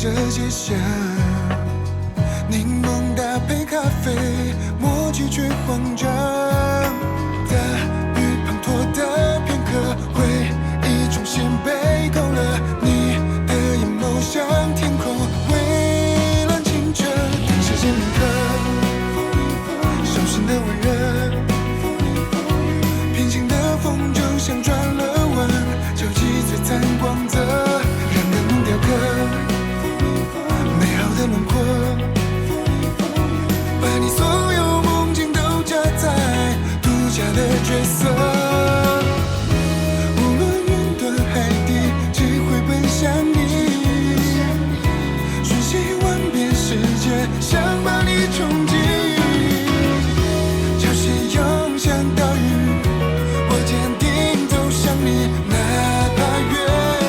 着街巷，柠檬搭配咖啡，默契却慌张。大雨滂沱的片刻，回忆重新被勾勒，你的眼眸像天空，蔚蓝清澈。时间铭刻，手心的温热，平行的风就像转了弯，交集璀璨光泽，让灯雕刻美好的轮廓，把你所有梦境都加在独家的角色。无论云端海底，只会奔向你，瞬息万变世界，想把你冲击。潮汐涌向岛屿，我坚定走向你，哪怕月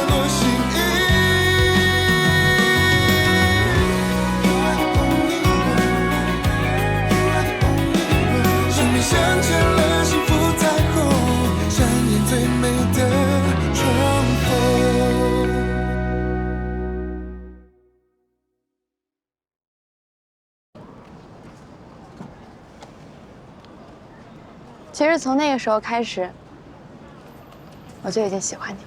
落心意。生命镶嵌了幸福彩虹，上演最美的重逢。其实从那个时候开始，我就已经喜欢你了。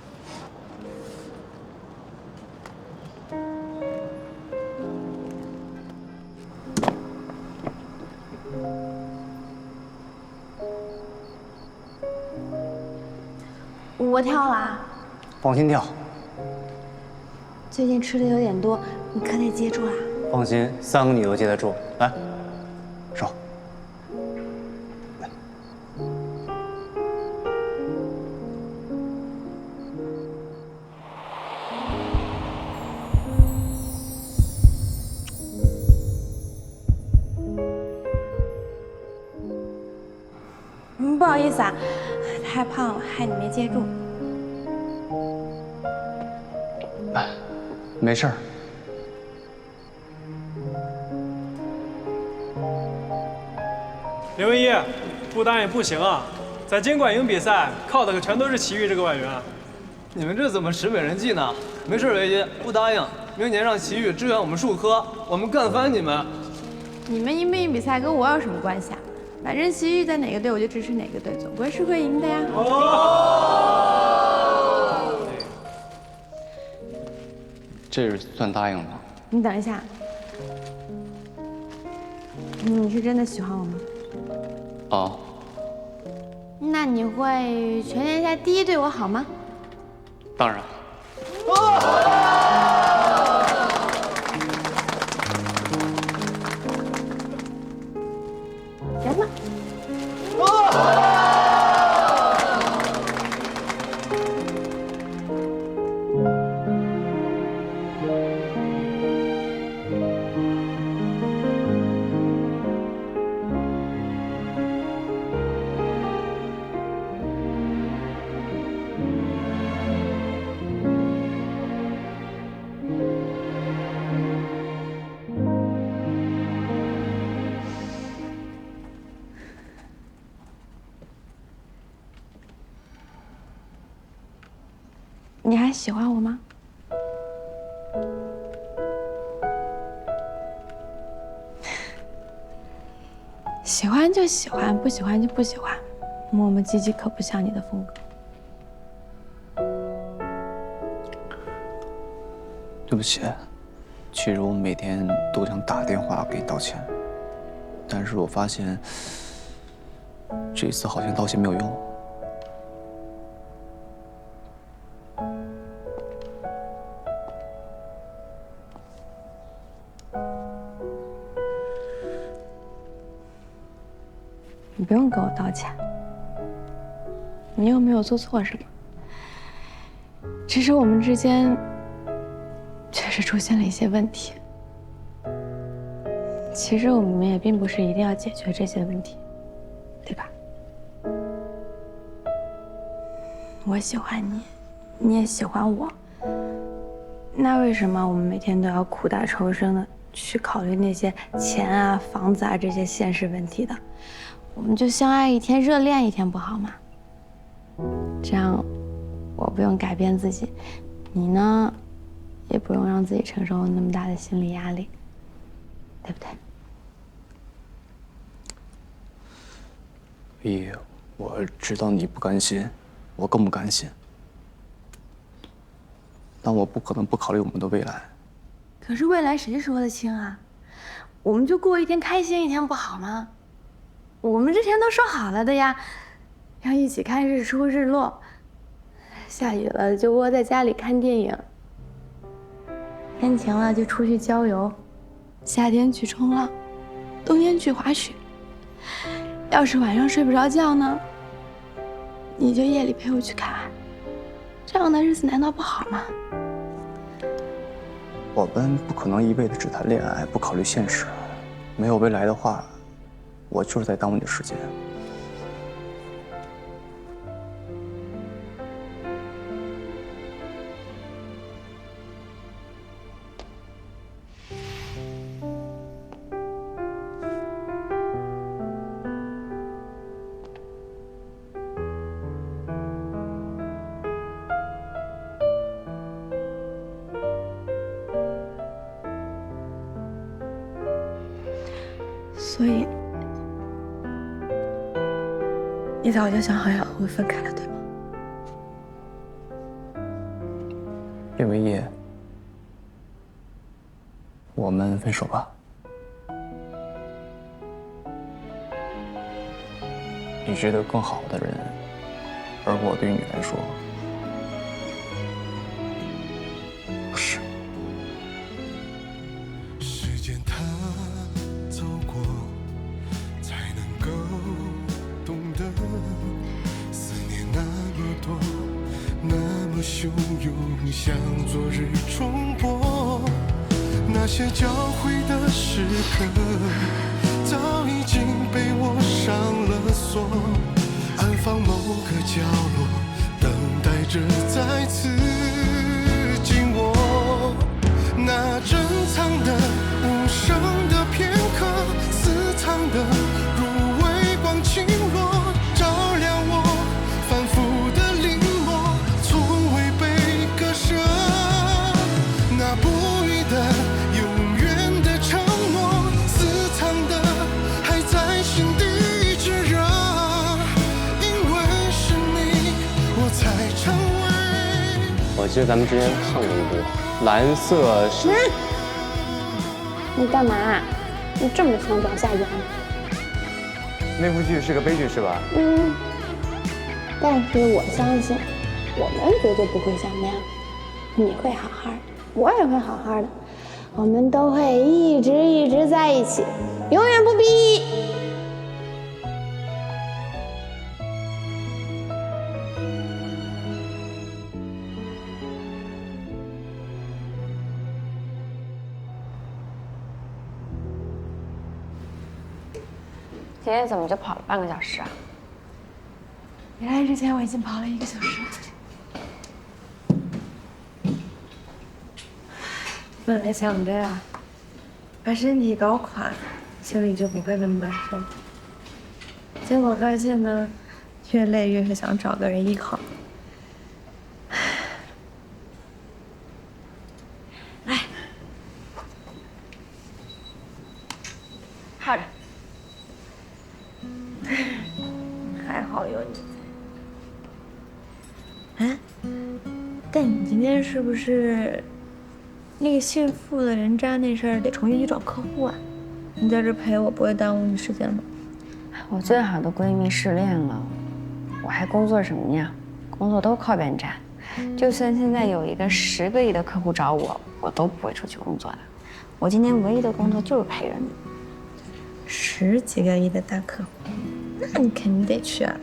我跳了啊！放心跳，最近吃的有点多，你可得接住啦。放心，3个你都接得住。来，手。不好意思啊，太胖了，害你没接住。没事儿。林文一，不答应不行啊！在经管营比赛，靠的可全都是齐豫这个外援。你们这怎么使美人计呢？没事，维一，不答应，明年让齐豫支援我们数科，我们干翻你们。你们赢不赢比赛跟我有什么关系啊？反正齐豫在哪个队，我就支持哪个队，总归是会赢的呀。这是算答应了。你等一下，你是真的喜欢我吗？哦，那你会全天下第一对我好吗？当然。来吧。你还喜欢我吗？喜欢就喜欢，不喜欢就不喜欢。磨磨唧唧可不像你的风格。对不起，其实我每天都想打电话给你道歉，但是我发现这次好像道歉没有用。你不用跟我道歉，你又没有做错什么，只是我们之间确实出现了一些问题。其实我们也并不是一定要解决这些问题，对吧？我喜欢你，你也喜欢我，那为什么我们每天都要苦大仇深的去考虑那些钱啊、房子啊这些现实问题的？我们就相爱一天，热恋一天不好吗？这样我不用改变自己，你呢也不用让自己承受那么大的心理压力，对不对？依，我知道你不甘心，我更不甘心，但我不可能不考虑我们的未来。可是未来谁说得清啊？我们就过一天开心一天不好吗？我们之前都说好了的呀，要一起看日出日落，下雨了就窝在家里看电影，天晴了就出去郊游，夏天去冲浪，冬天去滑雪。要是晚上睡不着觉呢，你就夜里陪我去看海，这样的日子难道不好吗？我们不可能一味的只谈恋爱，不考虑现实。没有未来的话，我就是在耽误你的时间。所以，你早就想好要和我分开了，对吗？叶唯一，我们分手吧。你值得更好的人，而我对于你来说，不是。时间它走过，才能够懂得，思念那么多，那么汹涌，像昨日重播。那些交汇的时刻，早已经被我上了锁，安放某个角落，等待着再次紧握。那珍藏的无声的片刻，私藏的如微光倾落，照亮我反复的临摹，从未被割舍。那不语的永远的承诺，私藏的还在心底炙热，因为是你我才成为。我记得咱们之前看过一部蓝色是。你干嘛？你这么想表下眼？那部剧是个悲剧是吧？但是我相信，我们绝对不会像那样。你会好好的，我也会好好的，我们都会一直在一起，永远不逼。今天怎么就跑了半个小时啊？你来之前我已经跑了1个小时了。本来想着呀，把身体搞垮，心里就不会那么难受。结果发现呢，越累越是想找个人依靠。来，靠着。还好有你在。哎，但你今天是不是那个姓傅的人渣那事儿得重新去找客户啊？你在这陪我不会耽误你时间吗？我最好的闺蜜失恋了，我还工作什么呀？工作都靠边站。就算现在有一个10个亿的客户找我，我都不会出去工作的。我今天唯一的工作就是陪着你。10几个亿的大客户，那你肯定得去啊，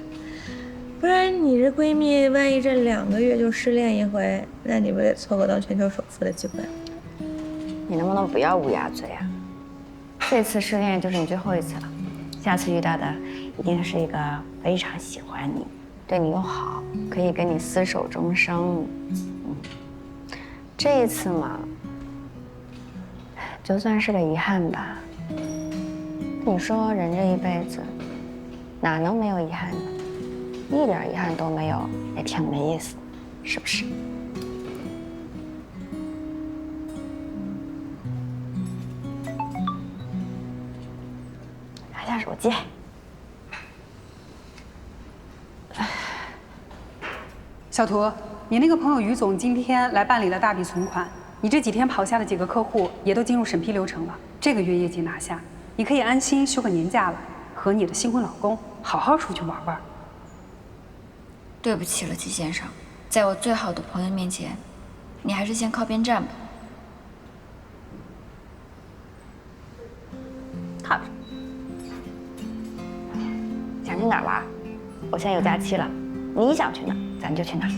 不然你这闺蜜万一这2个月就失恋一回，那你不得错过当全球首富的机会？你能不能不要乌鸦嘴啊？这次失恋就是你最后一次了，下次遇到的一定是一个非常喜欢你、对你又好，可以跟你厮守终生。这一次嘛，就算是个遗憾吧。你说人这一辈子，哪能没有遗憾呢？一点遗憾都没有，也挺没意思，是不是？接。小图，你那个朋友于总今天来办理了大笔存款，你这几天跑下的几个客户也都进入审批流程了，这个月业绩拿下，你可以安心休个年假了，和你的新婚老公好好出去玩玩。对不起了，季先生，在我最好的朋友面前，你还是先靠边站吧。好的。想去哪儿玩？我现在有假期了，你想去哪儿，咱就去哪儿。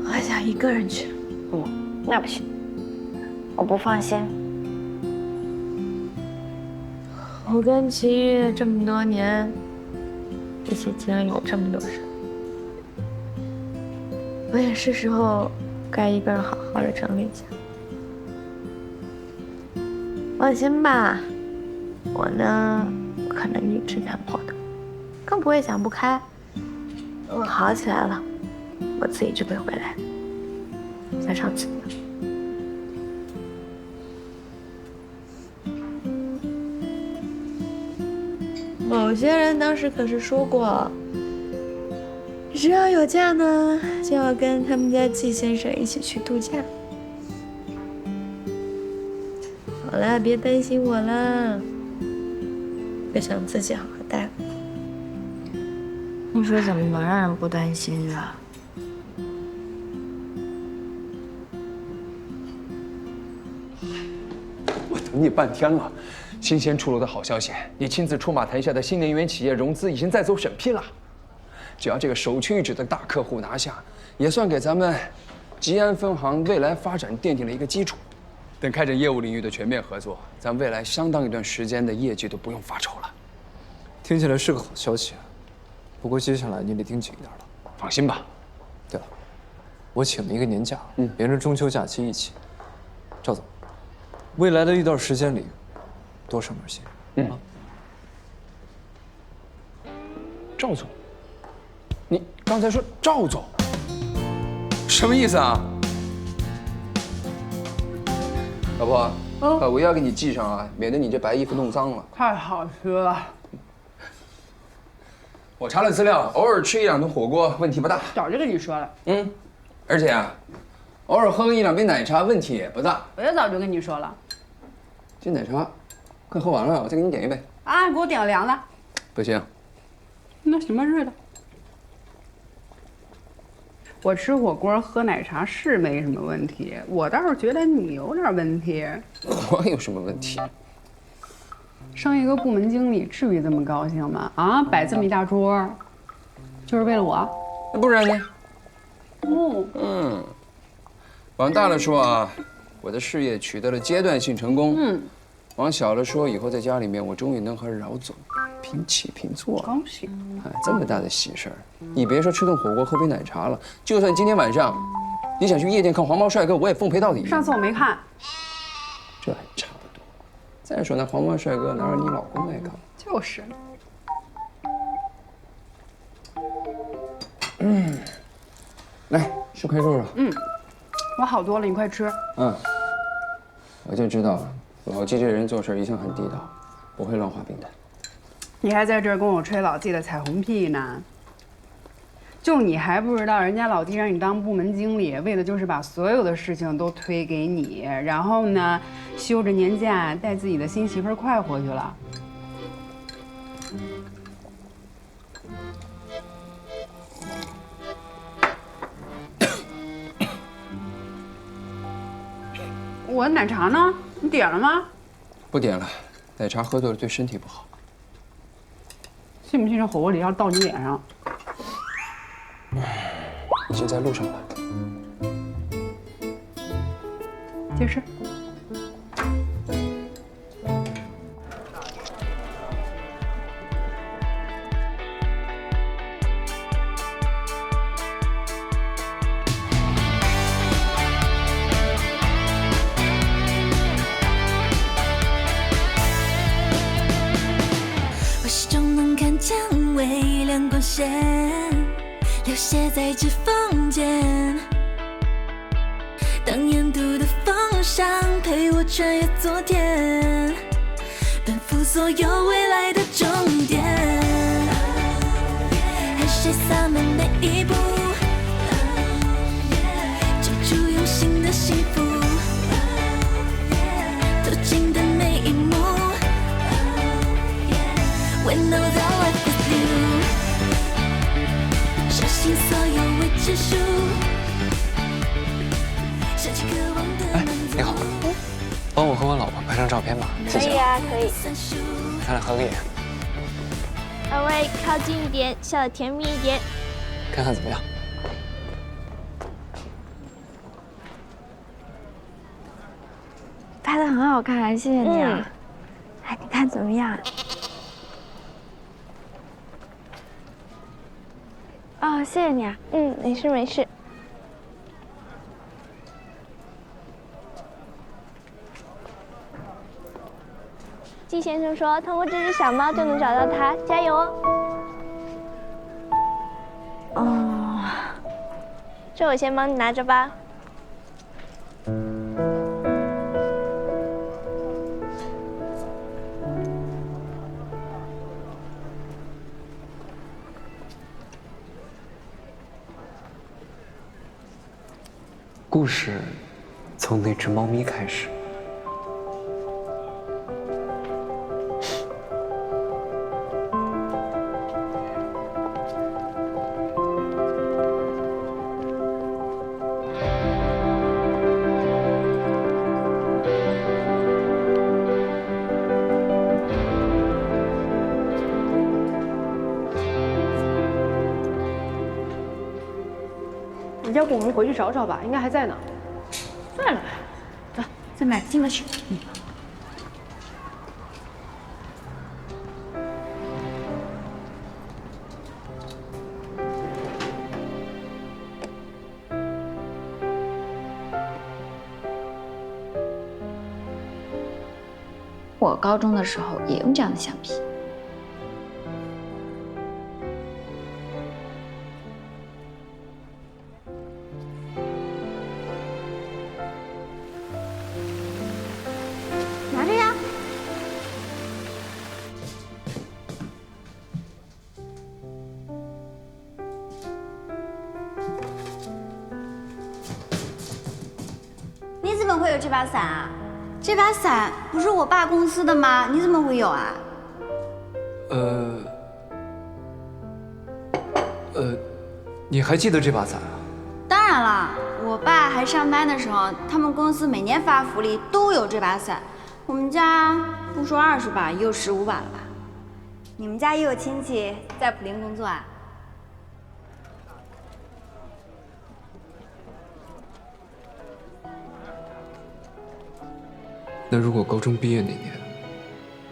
我还想一个人去。那不行，我不放心。我跟齐豫这么多年，一起经历了这么多事，我也是时候该一个人好好的整理一下。放心吧，我呢不可能一直难过的，更不会想不开。等我好起来了，我自己就会回来的，像上次一样。某些人当时可是说过，只要有假呢，就要跟他们家季先生一起去度假。好了，别担心我了，我想自己好好待会。你说怎么能让人不担心啊？我等你半天了。新鲜出炉的好消息，你亲自出马台下的新能源企业融资已经在走审批了。只要这个首屈一指的大客户拿下，也算给咱们吉安分行未来发展奠定了一个基础。等开展业务领域的全面合作，咱未来相当一段时间的业绩都不用发愁了。听起来是个好消息，不过接下来你得盯紧一点了。放心吧。对了，我请了一个年假，连着中秋假期一起。赵总，未来的一段时间里，多省点心。赵总，你刚才说赵总，什么意思啊？老婆，把围要给你系上啊，免得你这白衣服弄脏了。太好吃了。我查了资料，偶尔吃一两顿火锅问题不大。早就跟你说了。而且啊，偶尔喝个一两杯奶茶问题也不大。我也早就跟你说了。这奶茶快喝完了，我再给你点一杯。啊，给我点凉的。不行。那什么似的？我吃火锅喝奶茶是没什么问题，我倒是觉得你有点问题。我有什么问题？升一个部门经理，至于这么高兴吗？啊，摆这么一大桌，就是为了我？那不然呢？往大了说啊，我的事业取得了阶段性成功。往小了说，以后在家里面，我终于能和饶总平起平坐。恭喜！哎，这么大的喜事儿，你别说吃顿火锅、喝杯奶茶了，就算今天晚上你想去夜店看黄毛帅哥，我也奉陪到底。上次我没看，这还差不多。再说那黄毛帅哥哪有你老公爱看？就是。来，吃块肉肉。我好多了，你快吃。我就知道老季这人做事一向很地道，不会乱画饼的。你还在这儿跟我吹老季的彩虹屁呢？就你还不知道，人家老季让你当部门经理，为的就是把所有的事情都推给你，然后呢，休着年假带自己的新媳妇儿快活去了。我的奶茶呢？你点了吗？不点了，奶茶喝多了对身体不好。信不信这火锅里要倒你脸上？已经在路上了。接着吃。我始终能看见微亮光线流泻在指缝间，当沿途的风向陪我穿越昨天，奔赴所有未来的终点，和谁洒满每一步，追逐用心的幸福，走近的每一幕。When all the life with you， 相信所有未知数。哎，你好，帮我和我老婆拍张照片吧，谢谢。可以啊，可以。咱俩合个影，二位靠近一点，笑得甜蜜一点。看看怎么样？拍的很好看，谢谢你啊。哎，你看怎么样？哦，谢谢你啊。没事没事。季先生说，通过这只小猫就能找到它，加油哦！哦，这我先帮你拿着吧。故事从那只猫咪开始。要不我们回去找找吧，应该还在呢。算了吧，走，再买个新的去。我高中的时候也用这样的橡皮。拿着呀。你怎么会有这把伞啊？这把伞不是我爸公司的吗？你怎么会有啊？你还记得这把伞啊？当然了，我爸还上班的时候，他们公司每年发福利都有这把伞。我们家不说20把，也有15把了吧？你们家也有亲戚在普林工作啊？那如果高中毕业那年，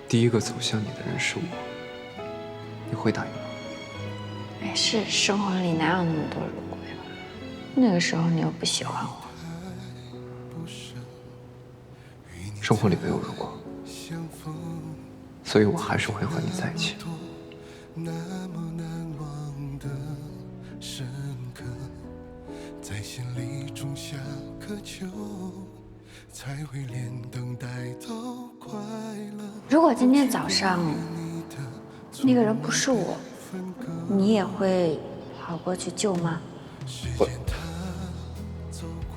第一个走向你的人是我，你会答应吗？哎，是生活里哪有那么多如果呀？那个时候你又不喜欢我。生活里没有如果，所以我还是会和你在一起。那么难忘的深刻，在心里种下颗球，才会连等待都快乐。如果今天早上那个人不是我，你也会跑过去救吗？会。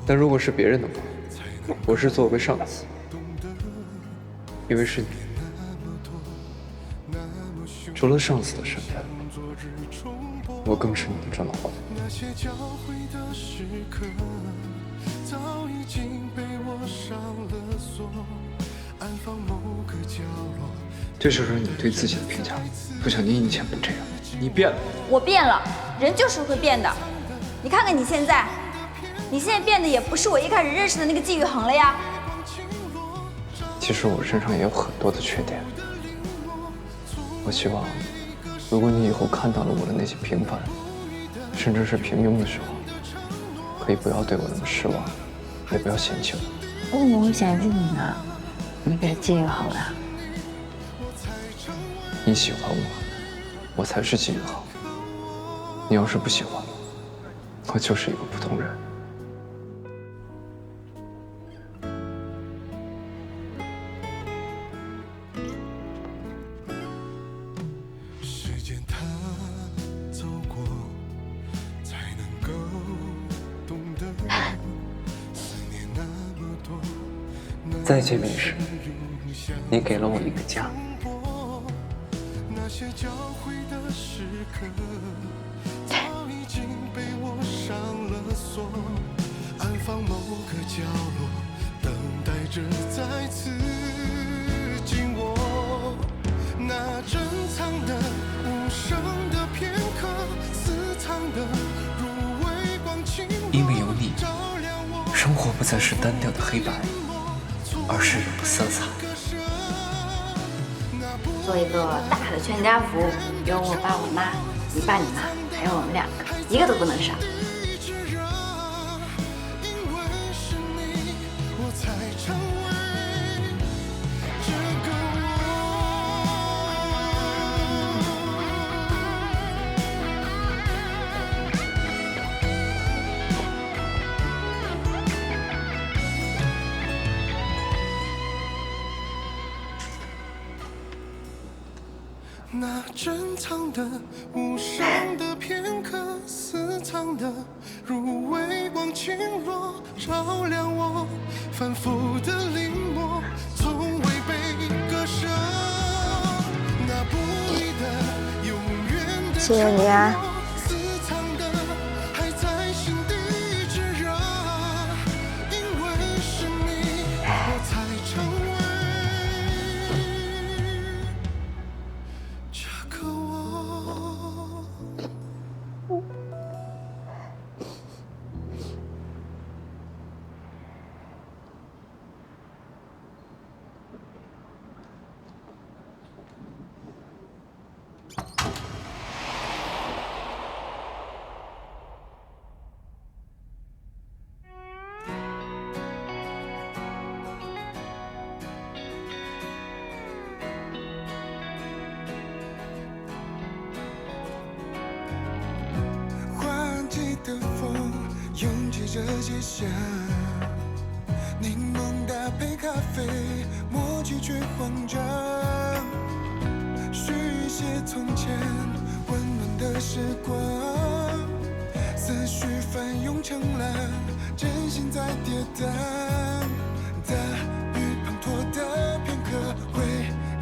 但如果是别人的话，我是作为上司，因为是你。除了上司的身份，我更是你的准老公。那些交汇的时刻，早已经被我上了锁，安放某个角落。这就是你对自己的评价，不像你以前不这样，你变了。我变了，人就是会变的。你看看你现在，你现在变得也不是我一开始认识的那个季宇恒了呀。其实我身上也有很多的缺点。我希望，如果你以后看到了我的那些平凡，甚至是平庸的时候，可以不要对我那么失望，也不要嫌弃我。我怎么会嫌弃你呢？你比季宇好呀。你喜欢我，我才是季宇豪。你要是不喜欢我，我就是一个普通人。再见面时，你给了我一个家。那些交汇的时刻，早已经被我上了锁，安放某个角落，等待着再次紧握。那珍藏的无声的片刻，私藏的如微光轻弱，因为有你，生活不再是单调的黑白，而是有色彩。做一个大的全家福，有我爸我妈，你爸你妈，还有我们2个，一个都不能少。那珍藏的无声的片刻，私藏的如微光轻弱，照亮我反复的临摹，从未被割舍。那不易的永远的谢谢你啊。私藏的还在心底炙热，因为是你，我才成为。的风拥挤着街巷，柠檬搭配咖啡，默契却慌张。续写从前温暖的时光，思绪翻涌成浪，真心在跌宕。大雨滂沱的片刻，回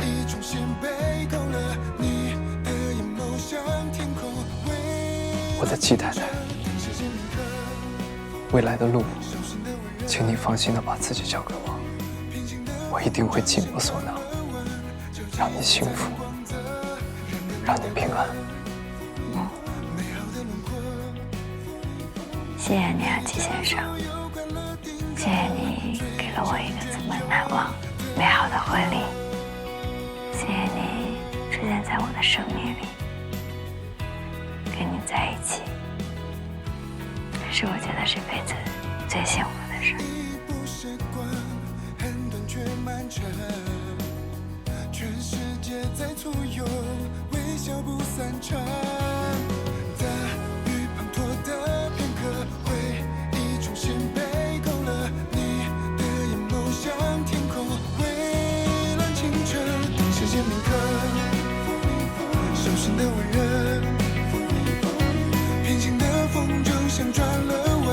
忆重新被勾勒，你的眼眸像天空。我在期待的未来的路，请你放心的把自己交给我，我一定会尽我所能，让你幸福，让你平安。谢谢你啊，季先生，谢谢你给了我一个这么难忘、美好的婚礼，谢谢你出现在我的生命里，跟你在一起。是我觉得这辈子最幸福的事。不习惯，很短却漫长，全世界在簇拥，微笑不散场。大雨滂沱的片刻，回忆重新被勾勒，你的眼眸像天空，蔚蓝清澈。等时间铭刻，手心的温热，平行的风筝像转了弯，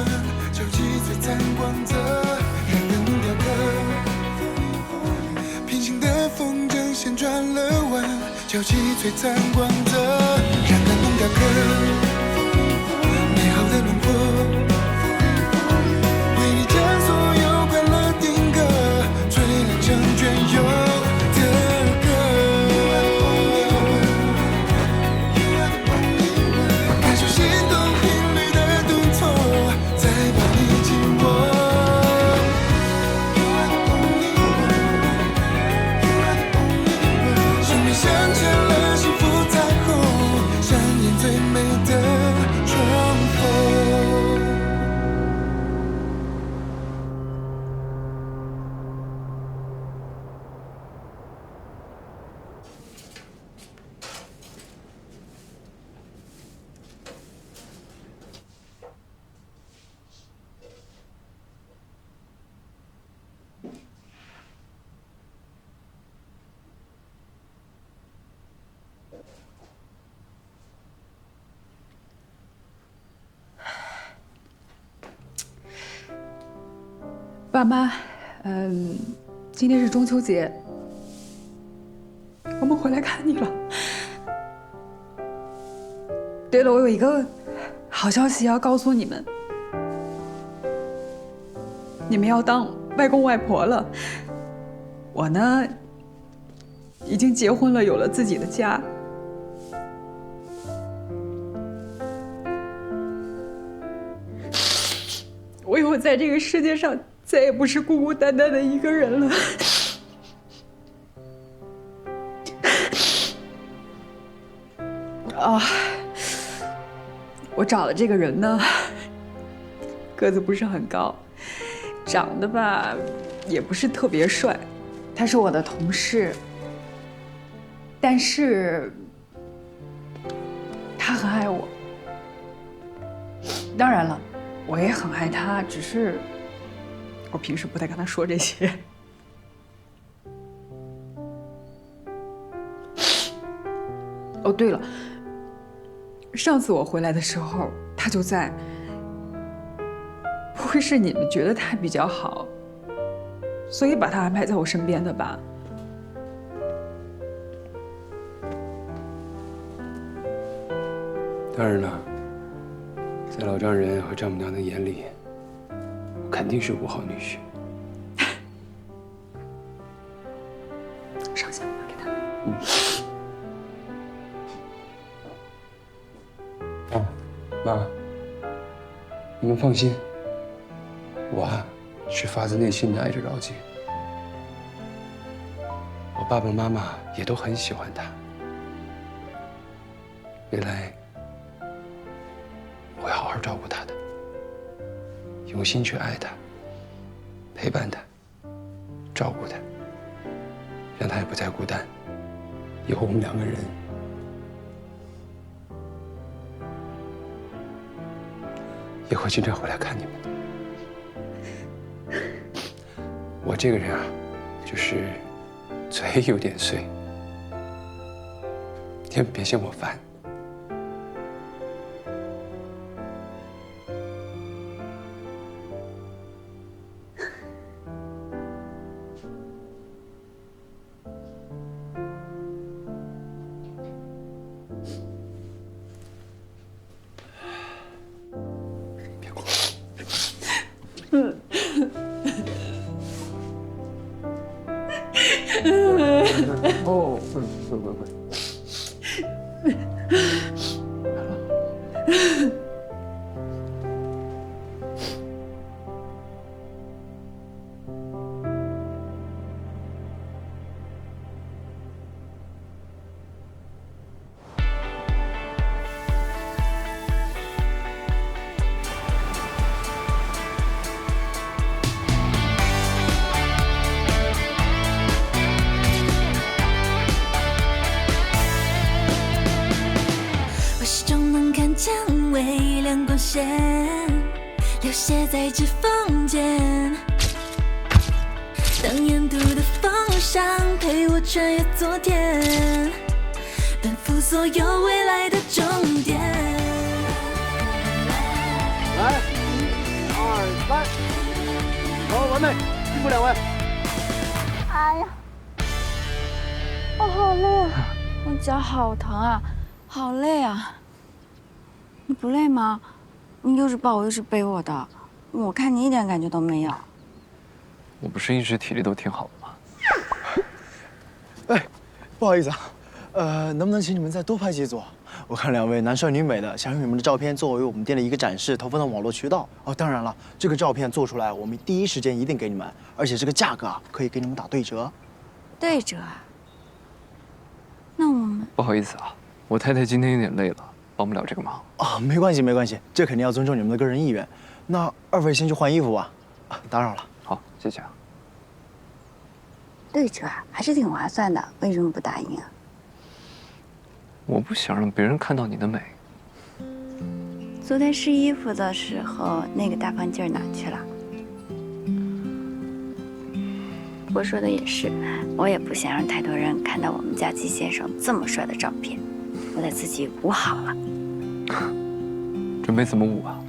交集璀璨光泽，让人雕刻。平行的风筝像转了弯，交集璀璨光泽，让感动雕刻。美好的轮廓，为你将所有快乐定格，锤炼成隽永的歌。感受心动频率的顿挫，再把你紧握。生命镶嵌了幸福彩虹，上演最美的重逢。爸妈，今天是中秋节，我们回来看你了。对了，我有一个好消息要告诉你们，你们要当外公外婆了。我呢，已经结婚了，有了自己的家。我以后在这个世界上再也不是孤孤单单的一个人了。啊，我找的这个人呢，个子不是很高，长得吧也不是特别帅，他是我的同事，但是他很爱我。当然了，我也很爱他，只是我平时不太跟他说这些。哦，对了，上次我回来的时候他就在，不会是你们觉得他比较好，所以把他安排在我身边的吧？当然了，在老丈人和丈母娘的眼里，我肯定是5号女婿。上香吧，给他。哦，妈，你们放心，我啊是发自内心的爱着饶姐，我爸爸妈妈也都很喜欢她。未来我会好好照顾她的，用心去爱她，陪伴她，照顾她，让她也不再孤单。以后我们2个人也会经常回来看你们的。我这个人啊，就是嘴有点碎，你们别嫌我烦。哦，会。将微亮光线流泻在指缝间，当沿途的风向陪我穿越昨天，奔赴所有未来的终点。来，1、2、3，好，完美，辛苦2位。哎呀，我好累啊，我脚好疼啊，好累啊。你不累吗？你又是抱我又是背我的，我看你一点感觉都没有。我不是一直体力都挺好的吗？哎，不好意思啊，能不能请你们再多拍几组？我看2位男帅女美的，想用你们的照片作为我们店的一个展示，投放到网络渠道。哦，当然了，这个照片做出来，我们第一时间一定给你们，而且这个价格啊，可以给你们打对折。对折啊？那我们不好意思啊，我太太今天有点累了，帮不了这个忙。啊，没关系，没关系，这肯定要尊重你们的个人意愿。那2位先去换衣服吧。啊，打扰了。好，谢谢啊。对折啊，还是挺划算的，为什么不答应啊？我不想让别人看到你的美。昨天试衣服的时候，那个大方劲儿哪去了？我说的也是，我也不想让太多人看到我们家季先生这么帅的照片，我得自己捂好了。准备怎么捂啊？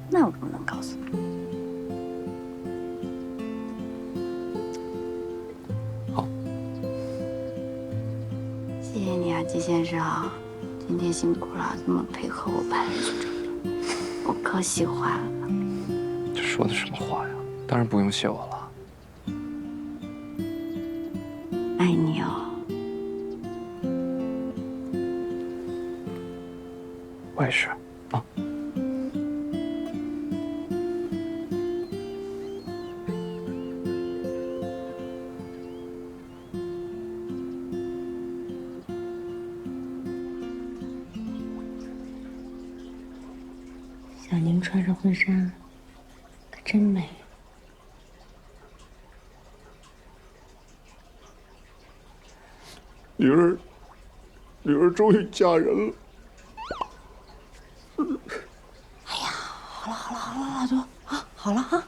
那我不能告诉你。季先生，今天辛苦了，这么配合我拍这组照片，我可喜欢了。这说的什么话呀？当然不用谢我了。爱你哦。我也是啊。小宁穿上婚纱，可真美。女儿终于嫁人了。好了，老多啊，好了啊，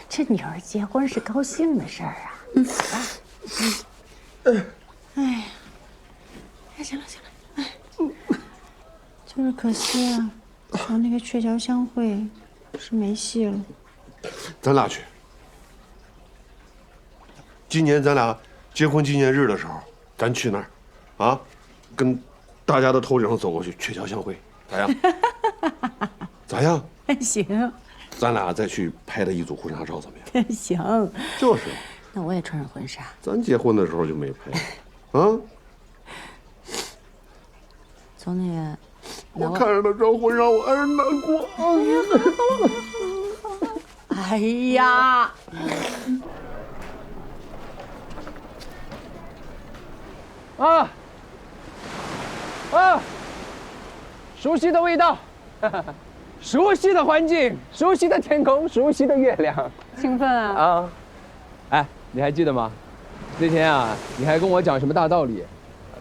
这女儿结婚是高兴的事儿啊。哎，行了，哎，就是可惜啊，上那个鹊桥相会是没戏了。咱俩去。今年咱俩结婚纪念日的时候，咱去那儿，啊，跟大家的头顶上走过去，鹊桥相会，咋样？咋样？行。咱俩再去拍了一组婚纱照，怎么样？行。就是。那我也穿上婚纱。咱结婚的时候就没拍，啊？从那个，我看着那张婚纱，我还是难过。哎呀！熟悉的味道，熟悉的环境，熟悉的天空，熟悉的月亮，兴奋啊！啊，哎，你还记得吗？那天啊，你还跟我讲什么大道理？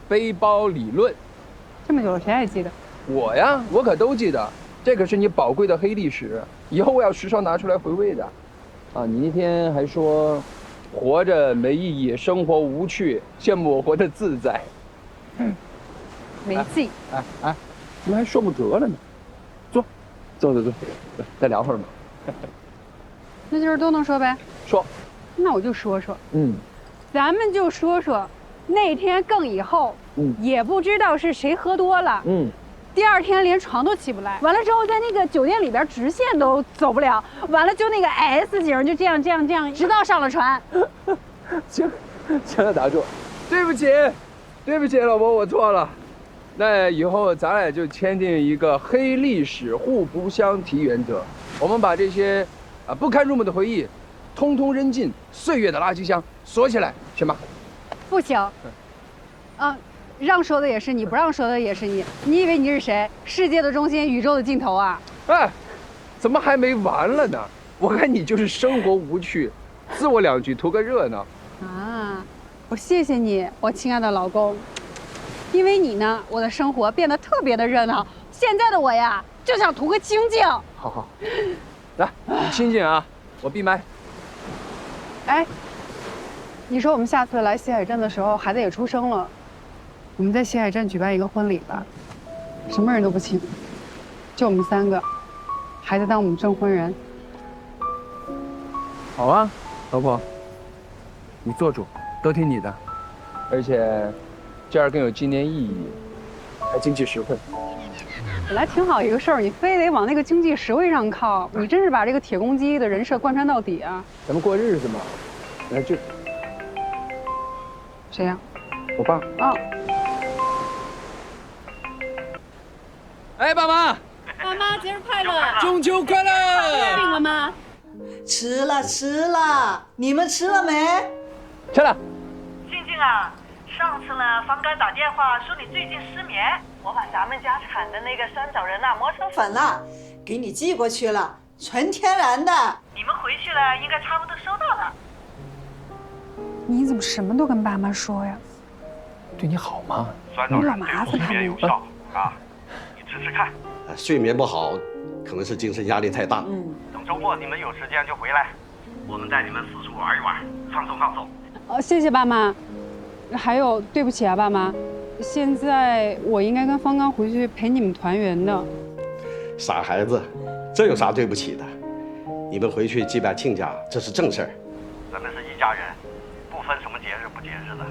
背包理论。这么久了，谁还记得？我呀，我可都记得。这可是你宝贵的黑历史，以后我要时常拿出来回味的。啊，你那天还说，活着没意义，生活无趣，羡慕我活得自在。没劲。哎，怎么还说不得了呢？坐，再聊会儿嘛。那就是都能说呗。说。那我就说说。咱们就说说，那天更以后，也不知道是谁喝多了，第二天连床都起不来，完了之后在那个酒店里边直线都走不了，完了就那个 S 型就这样，直到上了船。行了，打住，对不起，老婆，我错了。那以后咱俩就签订一个黑历史互不相提原则，我们把这些不堪入目的回忆，通通扔进岁月的垃圾箱，锁起来，行吗？不行。让说的也是你，不让说的也是你。你以为你是谁？世界的中心，宇宙的尽头啊！哎，怎么还没完了呢？我看你就是生活无趣，自我两句图个热闹。啊，我谢谢你，我亲爱的老公。因为你呢，我的生活变得特别的热闹。现在的我呀，就想图个清静。好，来，你清静啊，我闭麦。哎，你说我们下次来西海镇的时候，孩子也出生了。我们在西海镇举办一个婚礼吧，什么人都不请，就我们3个，孩子当我们证婚人。好啊，老婆，你做主，都听你的，而且这样更有纪念意义，还经济实惠。本来挺好一个事儿，你非得往那个经济实惠上靠，你真是把这个铁公鸡的人设贯穿到底啊！咱们过日子嘛，来这。谁呀？我爸。啊。哎，爸妈！妈妈，节日快乐！中秋快乐！月饼了吗？吃了，你们吃了没？吃了。静静啊，上次呢，方刚打电话说你最近失眠，我把咱们家产的那个酸枣仁磨成粉了，给你寄过去了，纯天然的。你们回去了，应该差不多收到了。你怎么什么都跟爸妈说呀？对你好吗？酸枣仁对睡眠有效啊，你吃吃看。睡眠不好，可能是精神压力太大。等周末你们有时间就回来，我们带你们四处玩一玩，放松。谢谢爸妈。还有，对不起啊，爸妈，现在我应该跟方刚回去陪你们团圆的。傻孩子，这有啥对不起的？你们回去祭拜亲家，这是正事儿。咱们是一家人，不分什么节日不节日的，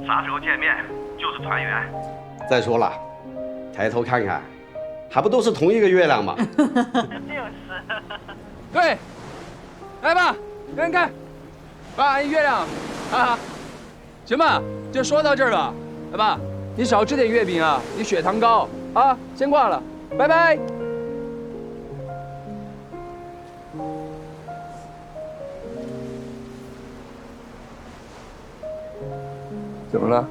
啥时候见面就是团圆。再说了，抬头看看，还不都是同一个月亮吗？对，来吧，看看，爸，月亮，啊，行吧，就说到这儿吧。来吧，你少吃点月饼啊，你血糖高啊。先挂了，拜拜。怎么了？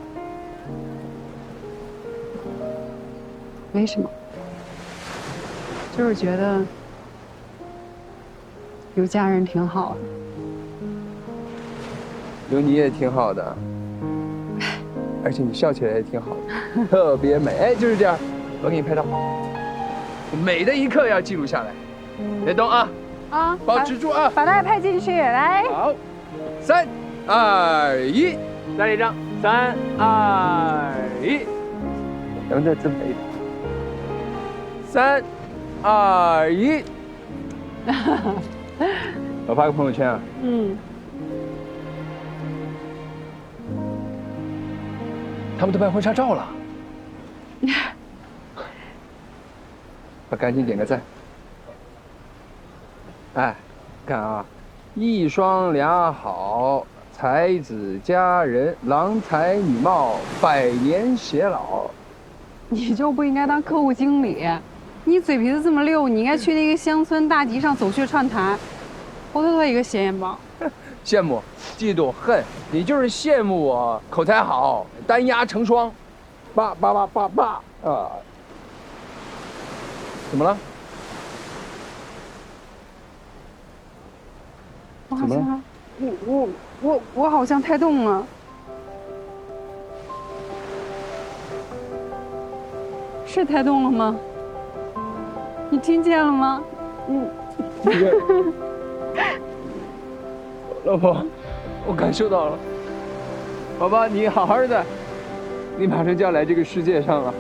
没什么，就是觉得有家人挺好的，有你也挺好的，而且你笑起来也挺好的，特别美。哎，就是这样，我给你拍照，美的一刻要记录下来，别动啊！啊，保持住啊！把它拍进去，来。好，3、2、1，再来一张，3、2、1，咱们再自拍一张。3、2、1，我发个朋友圈啊。嗯。他们都拍婚纱照了，我赶紧点个赞。哎，看啊，一双俩好，才子佳人，郎才女貌，百年偕老。你就不应该当客户经理，你嘴皮子这么溜，你应该去那个乡村大集上走穴串台，活脱脱一个显眼包。羡慕、嫉妒、恨，你就是羡慕我口才好，单押成双，叭啊！怎么了？我好像，我好像太动了。是太动了吗？你听见了吗？老婆，我感受到了。宝宝，你好好的，你马上就要来这个世界上了，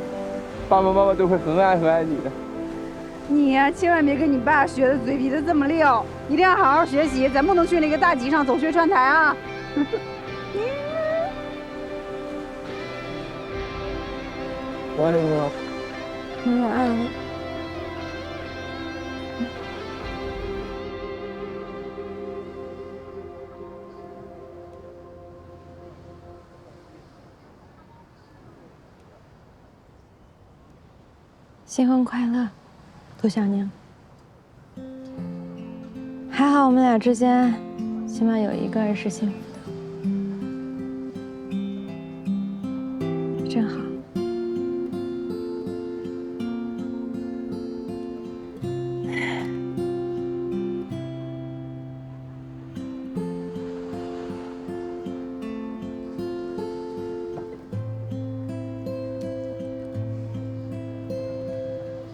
爸爸妈妈都会很爱你的。你呀，千万别跟你爸学的嘴皮子这么溜，一定要好好学习，咱不能去那个大集上走穴串台啊！我爱你了。我也爱你。新婚快乐，杜小宁。还好我们俩之间，起码有一个人是幸福的，真好。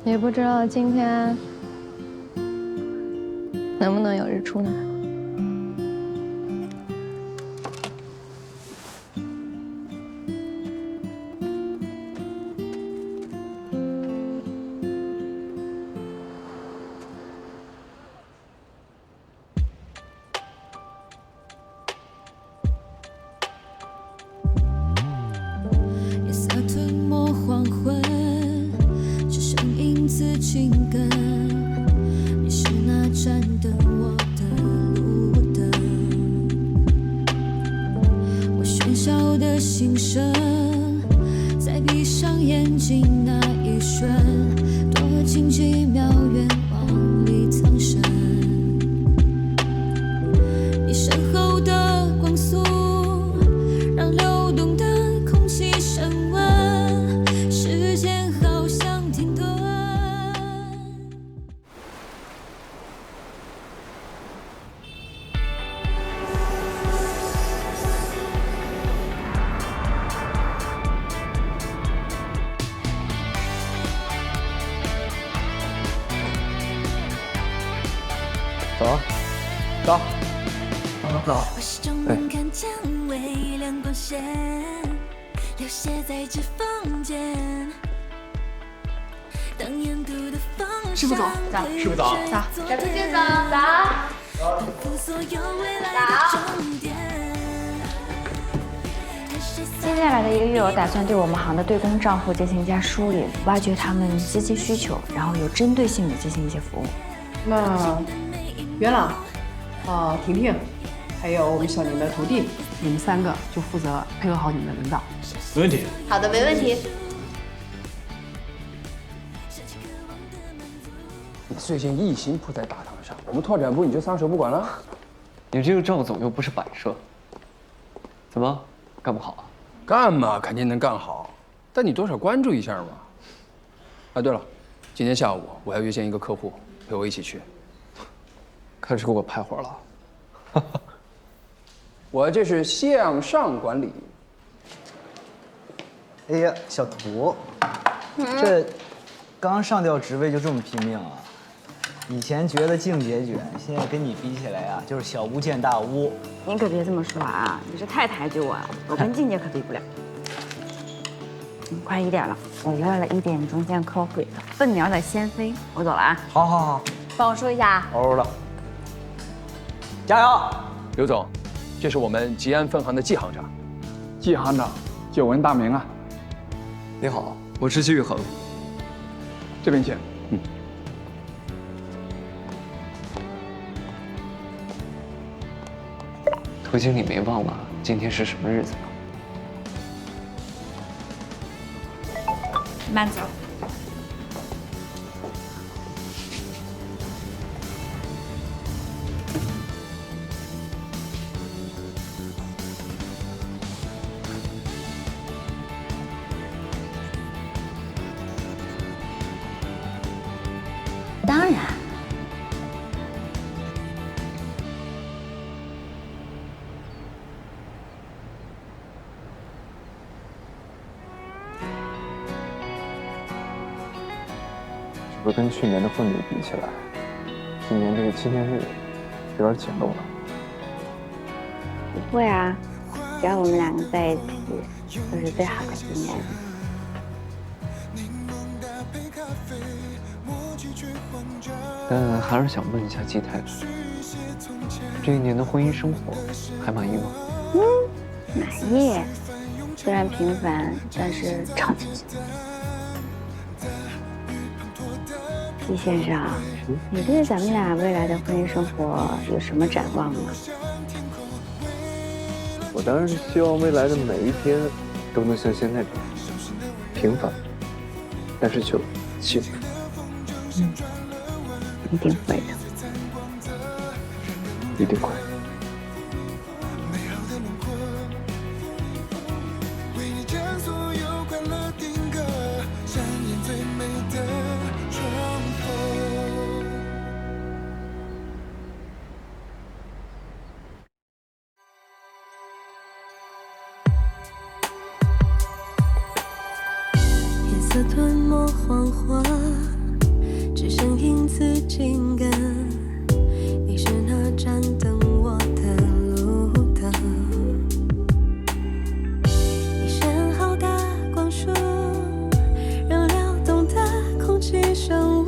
也不知道今天能不能有日出呢？夜色吞没黄昏，只剩影子紧跟。你是那盏灯，我的路灯。我喧嚣的心声，在闭上眼睛那一瞬，多近几秒，愿望里藏身。你身后的光速，让流动的空气升温，时间好像停顿。走，走，走。我始终能看见微亮光线，流泻在指缝间。当沿途的风师傅走，走，师傅走，走，小兔先走，走。所有未来的终点。接下来的1个月，我打算对我们行的对公账户进行一下梳理，挖掘他们资金需求，然后有针对性的进行一些服务。那元朗、婷婷，还有我们小宁的徒弟，你们3个就负责配合好你们的领导。没问题。好的，没问题。你最近一心扑在大堂上，我们拓展部你就撒手不管了？你这个赵总又不是摆设，怎么干不好啊？干嘛肯定能干好，但你多少关注一下嘛。啊，对了，今天下午我要约见一个客户，陪我一起去。开始给我派活了。我这是向上管理。哎呀，小图，这刚上调职位就这么拼命啊！以前觉得静姐卷，现在跟你比起来啊，就是小巫见大巫。您可别这么说啊，你这太抬举我了，我跟静姐可比不了。快1点了，我约了1点钟见客户，笨鸟在先飞，我走了啊。好好好，帮我说一下啊。欧了，加油！刘总，这是我们吉安分行的季行长。季行长，久闻大名啊。你好，我是季玉恒。这边请。涂经理没忘了今天是什么日子吗？慢走。当然。是不是跟去年的婚礼比起来，今年这个纪念日有点简陋了？不会啊，只要我们2个在一起，都是最好的纪念日。但还是想问一下季太太，这1年的婚姻生活还满意吗？满意，虽然平凡，但是超级幸福。季先生，你对咱们俩未来的婚姻生活有什么展望吗？我当然是希望未来的每一天都能像现在这样平凡，但是就幸福。一定会的，一定会。夜色吞没黄花，只剩影子紧跟，你是那盏灯我的路灯，你身后的光束让撩动的空气升